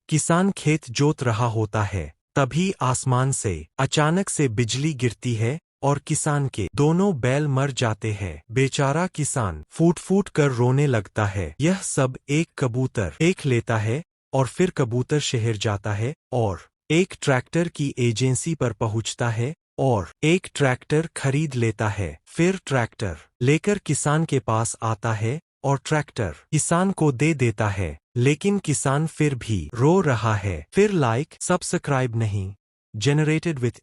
किसान खेत जोत रहा होता है, तभी आसमान से अचानक से बिजली गिरती है और किसान के दोनों बैल मर जाते हैं। बेचारा किसान फूट फूट कर रोने लगता है। यह सब एक कबूतर देख लेता है और फिर कबूतर शहर जाता है और एक ट्रैक्टर की एजेंसी पर पहुंचता है और एक ट्रैक्टर खरीद लेता है। फिर ट्रैक्टर लेकर किसान के पास आता है और ट्रैक्टर किसान को दे देता है, लेकिन किसान फिर भी रो रहा है। फिर लाइक सब्सक्राइब नहीं। Generated with